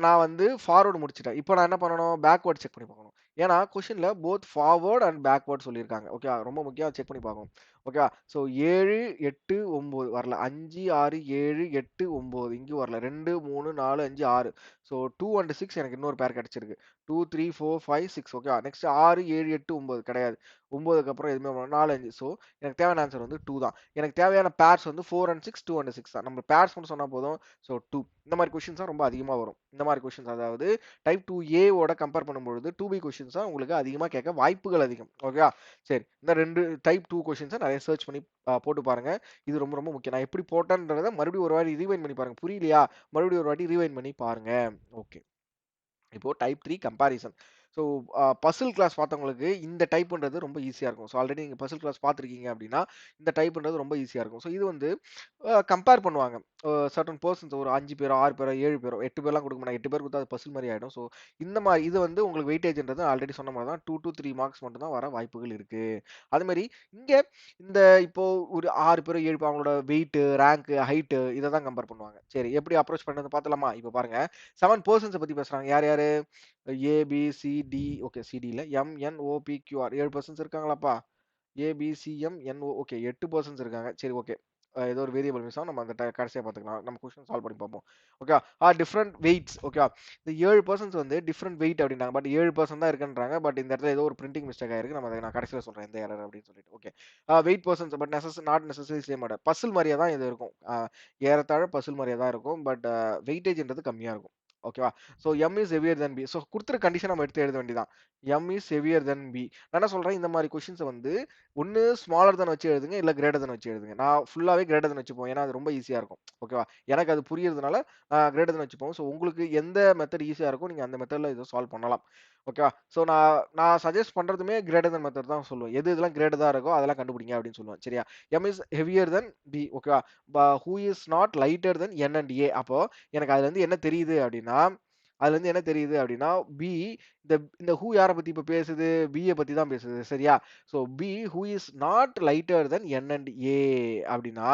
நான் வந்து ஃபார்வர்ட் முடிச்சுட்டேன். இப்போ நான் என்ன பண்ணணும்? பேக்வர்ட் செக் பண்ணி பார்க்கணும். ஏன்னா, கொஸ்டின்ல போத் ஃபார்வர்ட் அண்ட் பேக்வர்ட் சொல்லியிருக்காங்க. ஓகே. ரொம்ப முக்கியம் செக் பண்ணி பார்க்கணும். ஓகேவா? ஸோ 7, 8, 9 வரல. 5, 6, 7, 8, 9 இங்கேயும் வரல. 2, 3, 4, 5, 6. ஸோ 2 அண்ட் 6 எனக்கு இன்னொரு பேர் கிடைச்சிருக்கு. 2, 3, 4, 5, 6 ஓகேவா? நெக்ஸ்ட் 6, 7, 8, 9 கிடையாது. 9க்கு அப்புறம் எதுவுமே 4, 5. ஸோ எனக்கு தேவையான ஆன்சர் வந்து 2 தான். எனக்கு தேவையான பேர்ஸ் வந்து 4 அண்ட் 6, 2 அண்ட் 6 தான். நம்ம பேர்ஸ் மட்டும் சொன்னா போதும். ஸோ 2. இந்த மாதிரி கொஸ்டின்ஸ் தான் ரொம்ப அதிகமா வரும். இந்த மாதிரி கொஸ்டின்ஸ் அதாவது டைப் 2A ஓட கம்பேர் பண்ணும்பொழுது 2B கொஸ்டின்ஸ் தான் உங்களுக்கு அதிகமா கேட்க வாய்ப்புகள் அதிகம். ஓகேவா? சரி. இந்த 2 டைப் 2 கொஸ்டின்ஸ நிறைய சர்ச் பண்ணி போட்டு பாருங்க. இது ரொம்ப ரொம்ப முக்கியம். நான் எப்படி போட்டேன்றத மறுபடியும் ஒரு வாட்டி ரீவைண்ட் பண்ணி பாருங்க. புரியலையா? மறுபடியும் ஒரு வாட்டி ரீவைண்ட் பண்ணி பாருங்க. ஓகே. இப்போ type 3 comparison. So puzzle class பார்த்தவங்களுக்கு இந்த டைப்ன்றது ரொம்ப ஈஸியா இருக்கும். ஸோ ஆல்ரெடி நீங்க பசில் கிளாஸ் பார்த்துருக்கீங்க அப்படின்னா, இந்த டைப்ன்றது ரொம்ப ஈஸியா இருக்கும். ஸோ இது வந்து கம்பேர் பண்ணுவாங்க. சர்டன் பெர்சன்ஸ் ஒரு 5 பேரோ, 6 பேரோ, 7 பேரோ, 8 பேர்லாம் குடுக்க மாட்டாங்க. 8 பேர் குடுத்தா அது பசில் மாரி ஆயிடும். ஸோ இந்த மாரி இது வந்து உங்களுக்கு வெயிட்டேஜ்ன்றது ஆல்ரெடி சொன்ன மாரி தான் 2 டூ 3 மார்க்ஸ் மட்டும் தான் வர வாய்ப்புகள் இருக்கு. அதுமாரி இங்க இந்த இப்போ ஒரு 6 பேரோ, 7 பேர் அவங்களோட வெயிட், ரேங்க், ஹைட் இத தான் கம்பேர் பண்ணுவாங்க. சரி எப்படி அப்ரோச் பண்றது பார்த்தலாமா? இப்ப பாருங்க 7 பெர்சன்ஸ பத்தி பேசுறாங்க. யார் யாரு? A, B, C, D okay C, D இல்ல. M, N, O, P, Q, R 7 persons இருக்காங்களாப்பா? A, B, C, M, N, O okay 8 persons இருக்காங்க. சரி ஓகே. ஏதோ ஒரு வேரியபிள் மிஸ் ஆகும். நம்ம அந்த கடைசியா பார்த்துக்கலாம். நம்ம கொஸ்டின் சால்வ் பண்ணி பார்ப்போம். ஓகே. Different weights okay. இந்த 7 பெர்சன்ஸ் வந்து டிஃபரண்ட் வெயிட் அப்படின்றாங்க. பட் 7 பெர்சன்ட் தான் இருக்குன்றாங்க. பட் இந்த இடத்துல ஏதோ ஒரு பிரிண்டிங் மிஸ்டேக் ஆயிருக்கு. நான் கடைசியில சொல்றேன் எந்த எரர் அப்படின்னு சொல்லிட்டு. Okay. Weight persons but not necessary same order. Puzzle மாரியே தான் இது இருக்கும். ஏறத்தாழ பசில் மாரியே தான் இருக்கும். பட் வெயிட்டேஜ்ன்றது கம்மியா இருக்கும். ஓகேவா? So M is heavier than P. So குடுத்துருக்க கண்டிஷன் நம்ம எடுத்து எழுத வேண்டியதான். M is heavier than P. நான் என்ன சொல்றேன் இந்த மாதிரி கொஸ்டின்ஸ வந்து ஒண்ணு ஸ்மாலர் தென் வச்சு எழுதுங்க, இல்ல கிரேட்டர் தென் வச்சு எழுதுங்க. நான் ஃபுல்லாவே கிரேட்டர் தென் வச்சுப்போம். ஏன்னா அது ரொம்ப ஈஸியா இருக்கும். ஓகேவா? எனக்கு அது புரியறதுனால கிரேட்டர் தென் வச்சுப்போம். ஸோ உங்களுக்கு எந்த மெத்தட் ஈஸியா இருக்கோ நீங்க அந்த மெத்தட்ல இத சால்வ் பண்ணலாம். ஓகேவா? ஸோ நான் நான் சஜெஸ்ட் பண்றதுமே கிரேட்டர் தென் மெத்தட் தான் சொல்லுவேன். எது எதெல்லாம் கிரேட்டரா இருக்கோ அதெல்லாம் கண்டுபிடிங்க அப்படின்னு சொல்லுவேன். சரியா? M is heavier than P. ஓகேவா? Who is not lighter than N and A. அப்போ எனக்கு அதுல இருந்து என்ன தெரியுது அப்படின்னா பி இந்த இந்த ஹூ யார பத்தி இப்ப பேசுது? பிய பத்தி தான் பேசுது. சரியா? So P who is not lighter than N and A அப்படின்னா,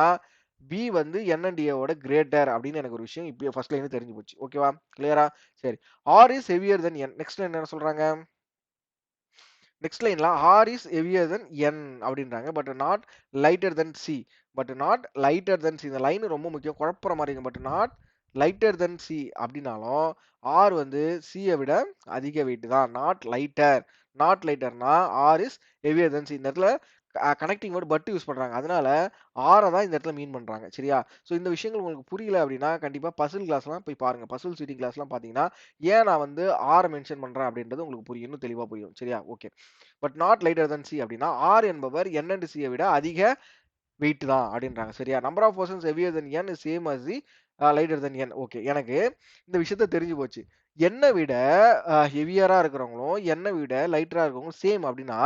பி வந்து என் அண்ட் ஏ ஓட கிரேட்டர் அப்படின்னு எனக்கு ஒரு விஷயம் இப்பயே ஃபர்ஸ்ட் லைன்ல தெரிஞ்சு போச்சு. ஓகேவா? கிளியரா? சரி. R is heavier than N. Next line என்ன சொல்றாங்க? நெக்ஸ்ட் லைன்ல R is heavier than N அப்படின்றாங்க. But not lighter than C. இந்த லைன் ரொம்ப முக்கியம். குழப்புற மாரி இருக்கு. But not lighter than C அப்படின்னாலும் ஆர் வந்து சியை விட அதிக வெயிட் தான். நாட் லைட்டர்னா R is heavier than C. இந்த இடத்துல கனெக்டிங் வேர்ட் பட் யூஸ் பண்றாங்க. அதனால ஆரை தான் இந்த இடத்துல மீன் பண்றாங்க. சரியா? ஸோ இந்த விஷயங்கள் உங்களுக்கு புரியல அப்படின்னா கண்டிப்பா பசில் கிளாஸ்லாம் போய் பாருங்க. பசில் சீட்டிங் கிளாஸ்லாம் பார்த்தீங்கன்னா ஏன் நான் வந்து ஆர் மென்ஷன் பண்றேன் அப்படின்றது உங்களுக்கு புரியும். இன்னும் தெளிவா புரியும். சரியா? Okay. But not lighter than C அப்படின்னா ஆர் என்பவர் என் அண்ட் சியை விட அதிக வெயிட் தான் அப்படின்றாங்க. சரியா? Number of persons heavier than N is same as the lighter than N. Okay. எனக்கு இந்த விஷயத்த தெரிஞ்சு போச்சு. என்ன விட ஹெவியரா இருக்கிறவங்களும், என்ன விட லைட்டரா இருக்கிறவங்களும் சேம் அப்படின்னா,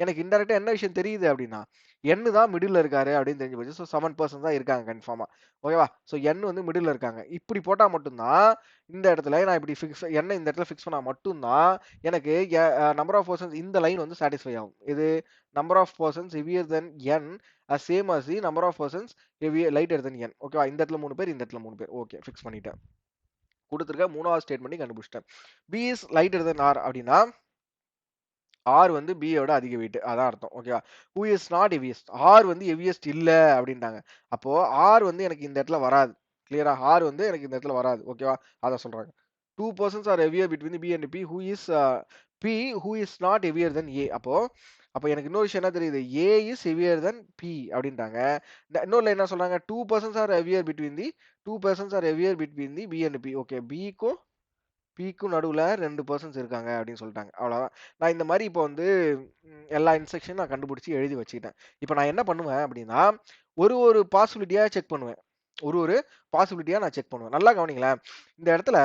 எனக்கு இன்டைரக்ட்டா என்ன விஷயம் தெரியுது அப்படின்னா, என் தான் மிடில்ல இருக்காரு அப்படின்னு தெரிஞ்சு போச்சு. ஸோ 7% தான் இருக்காங்க கன்ஃபார்மா. ஓகேவா? ஸோ என் வந்து மிடில்ல இருக்காங்க. இப்படி போட்டா மட்டும் தான் இந்த இடத்துல நான் இப்படி எண்ண இந்த இடத்துல ஃபிக்ஸ் பண்ணா மட்டும் தான் எனக்கு நம்பர் ஆஃப் பெர்சன்ஸ் இந்த லைன் வந்து சாட்டிஸ்ஃபை ஆகும். இது number of persons heavier than N same as the number of persons lighter than N. ஓகேவா? இந்த இடத்துல 3 பேர், இந்த இடத்துல 3 பேர். ஓகே ஃபிக்ஸ் பண்ணிட்டேன். குடுத்துருக்க 3வது ஸ்டேட்மெண்ட்டையும் கண்டுபிடிச்சிட்டேன். P is lighter than R அப்படின்னா ஆர் வந்து பி யோட அதிக வெயிட். அதான் அர்த்தம். ஓகேவா? Who is not heaviest. R வந்து ஹெவியஸ்ட் இல்ல அப்படின்ட்டாங்க. அப்போ ஆர் வந்து எனக்கு இந்த இடத்துல வராது. கிளியரா? ஆர் வந்து எனக்கு இந்த இடத்துல வராது. ஓகேவா? அத சொல்றாங்க. 2 persons are heavier between B and B. Who is not heavier than A. அப்போ எனக்கு இன்னொரு விஷயம் என்ன தெரியுது? A is heavier than B அப்படின்ட்டாங்க. இன்னொரு லைன் என்ன சொல்றாங்க? 2 persons are heavier between B and B. Okay. பிக்கும் நடுவுல 2 பெர்சன்ஸ் இருக்காங்க அப்படின்னு சொல்லிட்டாங்க. அவ்வளவுதான். நான் இந்த மாரி இப்போ வந்து எல்லா இன்ஸ்ட்ரக்ஷனும் நான் கண்டுபிடிச்சு எழுதி வச்சுக்கிட்டேன். இப்போ நான் என்ன பண்ணுவேன் அப்படின்னா, ஒரு பாசிபிலிட்டியா செக் பண்ணுவேன். ஒரு பாசிபிலிட்டியா நான் செக் பண்ணுவேன். நல்லா கவனிங்களேன். இந்த இடத்துல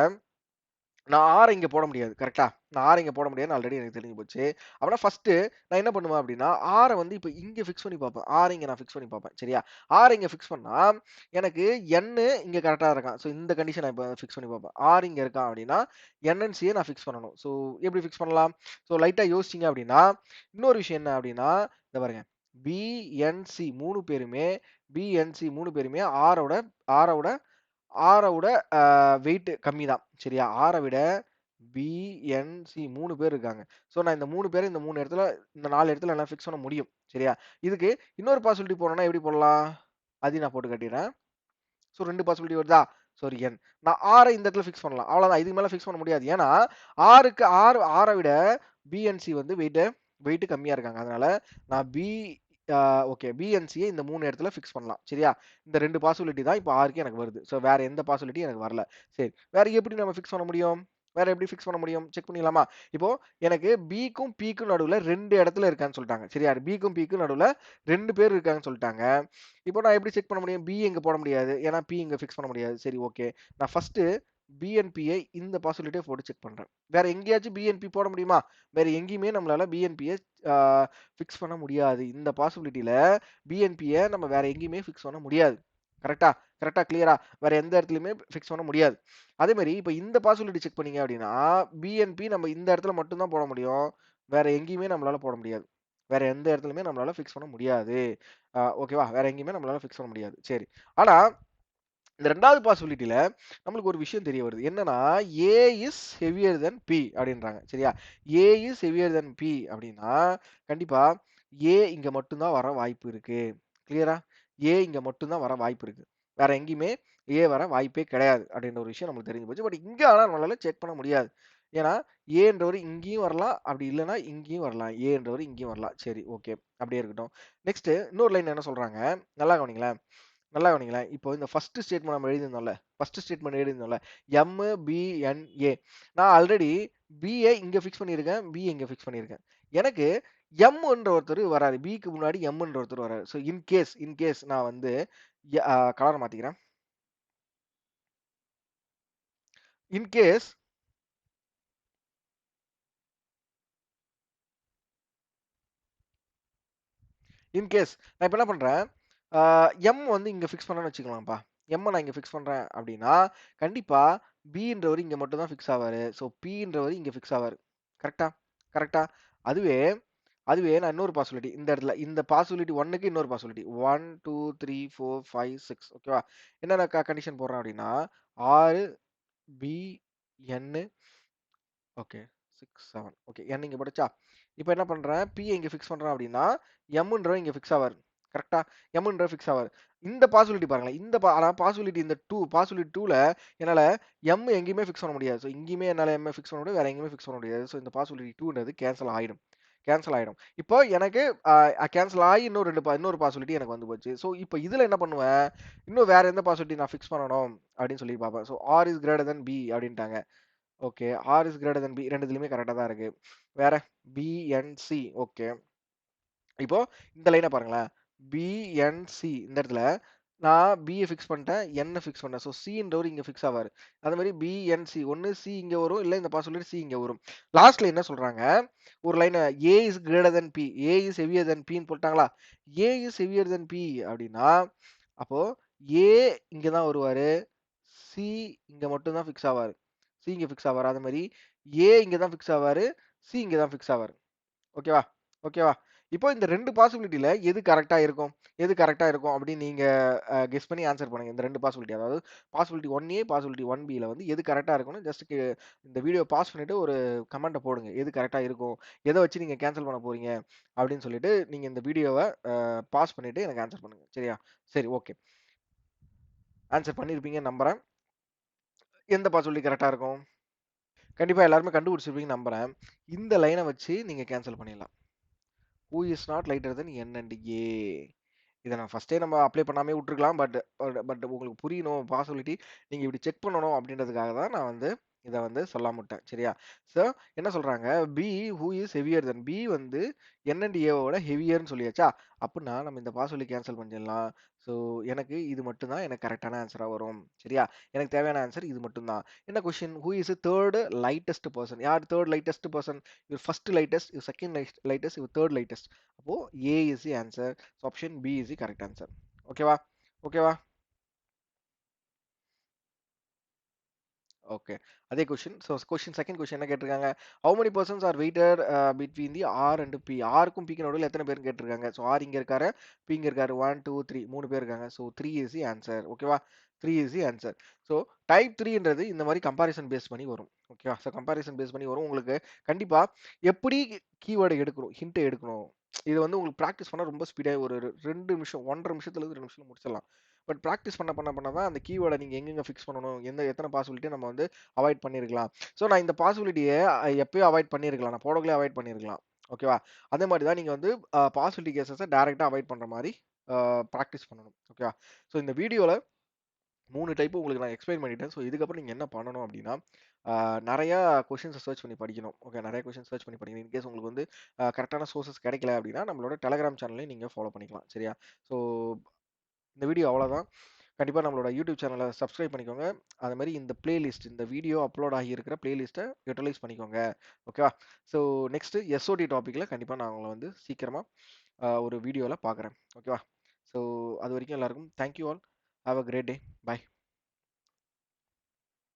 நான் ஆர இங்க போட முடியாது. கரெக்ட்டா? நான் ஆர இங்க போட முடியாதுன்னு ஆல்ரெடி எனக்கு தெரிஞ்சு போச்சு. அப்பன்னா ஃபர்ஸ்ட்டு நான் என்ன பண்ணுவேன் அப்டின்னா, ஆர வந்து இப்ப இங்க ஃபிக்ஸ் பண்ணி பார்ப்பேன். ஆர இங்க நான் ஃபிக்ஸ் பண்ணி பார்ப்பேன். சரியா? ஆர இங்க ஃபிக்ஸ் பண்ணா, எனக்கு என்னு இங்க கரெக்ட்டா இருக்கான். ஸோ இந்த கண்டிஷன் நான் இப்ப ஃபிக்ஸ் பண்ணி பார்ப்பேன். ஆர் இங்க இருக்கான் அப்டின்னா, என் சிய நான் ஃபிக்ஸ் பண்ணணும். ஸோ எப்படி ஃபிக்ஸ் பண்ணலாம்? ஸோ லைட்டா யோசிச்சீங்க அப்டின்னா, இன்னொரு விஷயம் என்ன அப்டின்னா, இத பாருங்க. பிஎன்சி 3 பேருமே பிஎன்சி 3 பேருமே ஆரோட ஆரோட ஆர விட வெயிட் கம்மி தான். சரியா? ஆர விட பிஎன்சி 3 பேர் இருக்காங்க. ஸோ நான் இந்த 3 பேர இந்த 3 இடத்துல இந்த 4 இடத்துல என்னால ஃபிக்ஸ் பண்ண முடியும். சரியா? இதுக்கு இன்னொரு பாசிபிலிட்டி போடணும்னா எப்படி போடலாம்? அதையும் நான் போட்டு காட்டிடுறேன். ஸோ 2 பாசிபிலிட்டி வருதா? சாரி என். நான் 6 இந்த இடத்துல ஃபிக்ஸ் பண்ணலாம். அவ்வளோதான். இதுக்கு மேல ஃபிக்ஸ் பண்ண முடியாது. ஏன்னா 6க்கு 6 விட பிஎன்சி வந்து வெயிட் கம்மியா இருக்காங்க. அதனால நான் அ ஓகே பிஎன்சிய இந்த 3 இடத்துல ஃபிக்ஸ் பண்ணலாம். சரியா? இந்த 2 பாசிபிலிட்டி தான் இப்போ 6க்கு எனக்கு வருது. ஸோ வேற எந்த பாசிபிலிட்டி எனக்கு வரல. சரி. வேற எப்படி நம்ம ஃபிக்ஸ் பண்ண முடியும்? வேற எப்படி ஃபிக்ஸ் பண்ண முடியும்? செக் பண்ணிடலாமா? இப்போ எனக்கு பிக்கும் பிக்கும் நடுவுல 2 இடத்துல இருக்கான்னு சொல்லிட்டாங்க. சரியா? பிக்கும் பிக்கும் நடுவுல 2 பேர் இருக்காங்கன்னு சொல்லிட்டாங்க. இப்போ நான் எப்படி செக் பண்ண முடியும்? பி இங்க போட முடியாது. ஏன்னா பி இங்க ஃபிக்ஸ் பண்ண முடியாது. சரி ஓகே. நான் ஃபர்ஸ்ட்டு பிஎன்பியை இந்த பாசிபிலிட்டிய போட்டு செக் பண்றேன். வேற எங்கேயாச்சும் பிஎன்பி போட முடியுமா? வேற எங்கேயுமே நம்மளால பிஎன்பிய ஆ ஃபிக்ஸ் பண்ண முடியாது. இந்த பாசிபிலிட்டில பிஎன்பிய நம்ம வேற எங்கேயுமே ஃபிக்ஸ் பண்ண முடியாது. கரெக்ட்டா? கரெக்ட்டா கிளியரா? வேற எந்த இடத்துலயுமே ஃபிக்ஸ் பண்ண முடியாது. அதே மாரி இப்ப இந்த பாசிபிலிட்டி செக் பண்ணீங்க அப்படின்னா, பிஎன்பி நம்ம இந்த இடத்துல மட்டும் தான் போட முடியும். வேற எங்கேயுமே நம்மளால போட முடியாது. வேற எந்த இடத்துலயுமே நம்மளால ஃபிக்ஸ் பண்ண முடியாது. ஓகேவா? வேற எங்கேயுமே நம்மளால ஃபிக்ஸ் பண்ண முடியாது. சரி. ஆனா, இந்த 2வது பாசிபிலிட்டில நம்மளுக்கு ஒரு விஷயம் தெரிய வருது. என்னன்னா, ஏ இஸ் ஹெவியர் தென் பி அப்படின்றாங்க. சரியா? ஏ இஸ் ஹெவியர் தென் பி அப்படின்னா, கண்டிப்பா ஏ இங்க மட்டும் தான் வர வாய்ப்பு இருக்கு. கிளியரா? ஏ இங்க மட்டும் தான் வர வாய்ப்பு இருக்கு. வேற எங்கேயுமே ஏ வர வாய்ப்பே கிடையாது அப்படின்ற ஒரு விஷயம் நமக்கு தெரிஞ்சு போச்சு. பட் இங்க ஆனா நம்மளால செக் பண்ண முடியாது. ஏன்னா, ஏன்றவரு இங்கேயும் வரலாம். அப்படி இல்லன்னா இங்கேயும் வரலாம். ஏன்றவரு இங்கேயும் வரலாம். சரி ஓகே. அப்படியே இருக்கட்டும். நெக்ஸ்ட் இன்னொரு லைன் என்ன சொல்றாங்க? நல்லா கவனிங்களேன். நல்லா கவனிங்களேன். இப்போ இந்த ஃபர்ஸ்ட் ஸ்டேட்மெண்ட் நம்ம எழுதியிருந்தோம்ல. ஃபர்ஸ்ட் ஸ்டேட்மெண்ட் எழுதியிருந்தோம்ல. M, B, N, A. நான் ஆல்ரெடி பிய இங்க ஃபிக்ஸ் பண்ணியிருக்கேன். பி இங்க ஃபிக்ஸ் பண்ணியிருக்கேன். எனக்கு எம்ன்ற ஒருத்தர் வராரு. பிக்கு முன்னாடி எம்ன்ற ஒருத்தர் வராரு. ஸோ இன் கேஸ் நான் வந்து கலர மாத்திக்கிறேன். இன்கேஸ் இன்கேஸ் நான் இப்ப என்ன பண்றேன், ஆ எம் வந்து இங்க ஃபிக்ஸ் பண்ணேன்னு வச்சுக்கலாம்ப்பா. எம்ம நான் இங்க ஃபிக்ஸ் பண்றேன் அப்டின்னா, கண்டிப்பா பின்றவரு இங்க மட்டும் தான் ஃபிக்ஸ் ஆவாரு. ஸோ பின்றவரு இங்க ஃபிக்ஸ் ஆவாரு. கரெக்ட்டா? கரெக்ட்டா? அதுவே அதுவே நான் இன்னொரு பாசிபிலிட்டி இந்த இடத்துல இந்த பாசிபிலிட்டி 1க்கு இன்னொரு பாசிபிலிட்டி 1, 2, 3, 4, 5, 6 ஓகேவா? என்னென்ன கண்டிஷன் போடுறேன் அப்டின்னா, 6 பி, என் ஓகே. 6, 7 ஓகே. n இங்க போட்டுச்சா? இப்ப என்ன பண்றேன், p இங்க ஃபிக்ஸ் பண்றேன் அப்டின்னா, mன்றவன் இங்க ஃபிக்ஸ் ஆவாரு. கரெக்ட்டா? mன்றவன் ஃபிக்ஸ் ஆவாரு. இந்த பாசிபிலிட்டி பாருங்களேன். ஆனா பாசிபிலிட்டி இந்த 2 பாசிபிலிட்டி 2ல என்னால m எங்கேயுமே ஃபிக்ஸ் பண்ண முடியாது. ஸோ இங்கேயுமே என்னால m ஃபிக்ஸ் பண்ண முடியாது. வேற எங்கேயுமே ஃபிக்ஸ் பண்ண முடியாது. ஸோ இந்த பாசிபிலிட்டி 2ன்றது கேன்சல் ஆயிடும். கேன்சல் ஆயிடும். இப்போ எனக்கு கேன்சல் ஆயி இன்னொரு பாசிபிலிட்டி எனக்கு வந்து போச்சு. ஸோ இப்ப இதுல என்ன பண்ணுவேன், இன்னும் வேற எந்த பாசிபிலிட்டி நான் ஃபிக்ஸ் பண்ணணும் அப்டின்னு சொல்லி பார்ப்பேன். So r is greater than b அப்டின்ட்டாங்க. Okay. R is greater than B. 2துலயுமே கரெக்ட்டா தான் இருக்கு. வேற பி, என், சி. ஓகே. இப்போ இந்த லைன பாருங்களேன். பி, என், சி இந்த இடத்துல நான் பிய ஃபிக்ஸ் பண்ணிட்டேன். என் ஃபிக்ஸ் பண்ணேன். ஸோ சின்றவரு இங்க ஃபிக்ஸ் ஆவாரு. அதே மாரி பி, என், சி. ஒண்ணு சி இங்க வரும். இல்ல இந்த பாசிபிலிட்டி சி இங்க வரும். லாஸ்ட்ல என்ன சொல்றாங்க? ஒரு line A is greater than B. A is heavier than பின்னு போட்டாங்களா? A is heavier than B அப்படின்னா, அப்போ ஏ இங்க தான் வருவாரு. சி இங்க மட்டும் தான் ஃபிக்ஸ் ஆவாரு. சி இங்க ஃபிக்ஸ் ஆவாரு. அதே மாரி ஏ இங்க தான் ஃபிக்ஸ் ஆவாரு. சி இங்க தான் ஃபிக்ஸ் ஆவாரு. ஓகேவா? ஓகேவா? இப்போ இந்த 2 பாசிபிலிட்டில எது கரெக்ட்டா இருக்கும்? எது கரெக்ட்டா இருக்கும் அப்படின்னு நீங்க கெஸ் பண்ணி ஆன்ஸர் பண்ணுங்க. இந்த 2 பாசிபிலிட்டி அதாவது பாசிபிலிட்டி 1A, பாசிபிலிட்டி 1Bல வந்து எது கரெக்ட்டா இருக்கும்னு இந்த வீடியோ பாஸ் பண்ணிட்டு ஒரு கமெண்ட்ட போடுங்க. எது கரெக்ட்டா இருக்கும்? எத வச்சு நீங்க கேன்சல் பண்ண போறீங்க? அப்படின்னு சொல்லிட்டு நீங்க இந்த வீடியோவ பாஸ் பண்ணிட்டு எனக்கு ஆன்ஸர் பண்ணுங்க. சரியா? சரி ஓகே. ஆன்ஸர் பண்ணியிருப்பீங்கன்னு நம்புறேன். எந்த பாசிபிலிட்டி கரெக்ட்டா இருக்கும்? கண்டிப்பா எல்லாருமே கண்டுபிடிச்சிருப்பீங்கன்னு நம்புறேன். இந்த லைன வச்சு நீங்க கேன்சல் பண்ணிடலாம். Who is not lighter than N and A. இத நான் ஃபர்ஸ்ட்டே நம்ம அப்ளை பண்ணாமயே விட்டுருக்கலாம். பட் உங்களுக்கு புரியணும் பாசிபிலிட்டி. நீங்க இப்படி செக் பண்ணணும் அப்படின்றதுக்காக தான் நான் வந்து இத வந்து சொல்லாம விட்டேன். சரியா? ஸோ என்ன சொல்றாங்க? P who is heavier than P வந்து என் அண்ட் ஏவோட ஹெவியர்ன்னு சொல்லியாச்சா? அப்புட்னா நம்ம இந்த பாசிபிலிட்டி கேன்சல் பண்ணிடலாம். ஸோ எனக்கு இது மட்டும் தான் எனக்கு கரெக்ட்டான ஆன்ஸரா வரும். சரியா? எனக்கு தேவையான ஆன்ஸர் இது மட்டும் தான். என்ன question? Who is 3 lightest person? யார் 3 lightest person? Your first lightest, your second lightest, your 3 lightest. அப்போ A is the answer. So option B is the correct answer. ஓகேவா? ஓகேவா? ஓகே. அதே கொஸ்டின். ஸோ செகண்ட் கொஸ்டின் என்ன கேட்டிருக்காங்க? How many persons are weighted between the R and B? ஆர்க்கும் பிக்கு நடுவுல எத்தன பேர்ன்னு கேட்டிருக்காங்க. ஸோ ஆர் இங்க இருக்காரு, பி இங்க இருக்காரு. 1, 2, 3 3 பேர் இருக்காங்க. So 3 is the answer. ஓகேவா? 3 is the answer. So type 3ன்றது இந்த மாரி கம்பேரிசன் பேஸ் பண்ணி வரும். ஓகேவா? ஸோ கம்பேரிசன் பேஸ் பண்ணி வரும். உங்களுக்கு கண்டிப்பா எப்படி கீவேர்ட எடுக்கணும், ஹிண்ட் எடுக்கணும். இது வந்து உங்களுக்கு பிராக்டிஸ் பண்ணா ரொம்ப ஸ்பீடா ஒரு 2 நிமிஷம் 1 1/2 நிமிஷத்துல 2 நிமிஷத்துல முடிச்சிடலாம். பட் பிராக்டிஸ் பண்ண தான் அந்த கீவேர்ட நீங்க எங்கெங்க ஃபிக்ஸ் பண்ணணும், எத்தன பாசிபிலிட்டிய நம்ம வந்து அவாய்ட் பண்ணியிருக்கலாம். ஸோ நான் இந்த பாசிபிலிட்டிய எப்பயோ அவாய்ட் பண்ணியிருக்கலாம். நான் போடக்குள்ளயே அவாய்ட் பண்ணியிருக்கலாம். ஓகேவா? அதே மாரி தான் நீங்க வந்து பாசிபிலிட்டி கேஸஸ டைரக்ட்டா அவாய்ட் பண்ற மாரி பிராக்டிஸ் பண்ணணும். ஓகேவா? ஸோ இந்த வீடியோல 3 டைப் உங்களுக்கு நான் எக்ஸ்பிளைன் பண்ணிட்டேன். ஸோ இதுக்கப்புறம் நீங்க என்ன பண்ணணும் அப்டின்னா, நெறையா கொஸ்டின்ஸ சர்ச் பண்ணி படிக்கணும். ஓகே, நெறைய கொஸ்டின் சர்ச் பண்ணி படிக்கணும். இன்கேஸ் உங்களுக்கு வந்து கரெக்ட்டான சோர்சஸ் கிடைக்கல அப்டின்னா, நம்மளோட டெலகிராம் சேனலையும் நீங்க ஃபாலோ பண்ணிக்கலாம். சரியா? ஸோ இந்த வீடியோ அவ்வளோதான். கண்டிப்பா நம்மளோட யூடியூப் சேனல சப்ஸ்கிரைப் பண்ணிக்கோங்க. அது மாரி இந்த பிளேலிஸ்ட் இந்த வீடியோ அப்லோட் ஆகியிருக்கிற பிளேலிஸ்ட்ட யுட்டிலைஸ் பண்ணிக்கோங்க. ஓகேவா? ஸோ நெக்ஸ்ட் எஸ்ஓடி டாபிக்ல கண்டிப்பா நான் உங்கள வந்து சீக்கிரமா ஒரு வீடியோல பார்க்குறேன். ஓகேவா? ஸோ அதுவரைக்கும் எல்லாருக்கும் thank you all. Have a great day. Bye.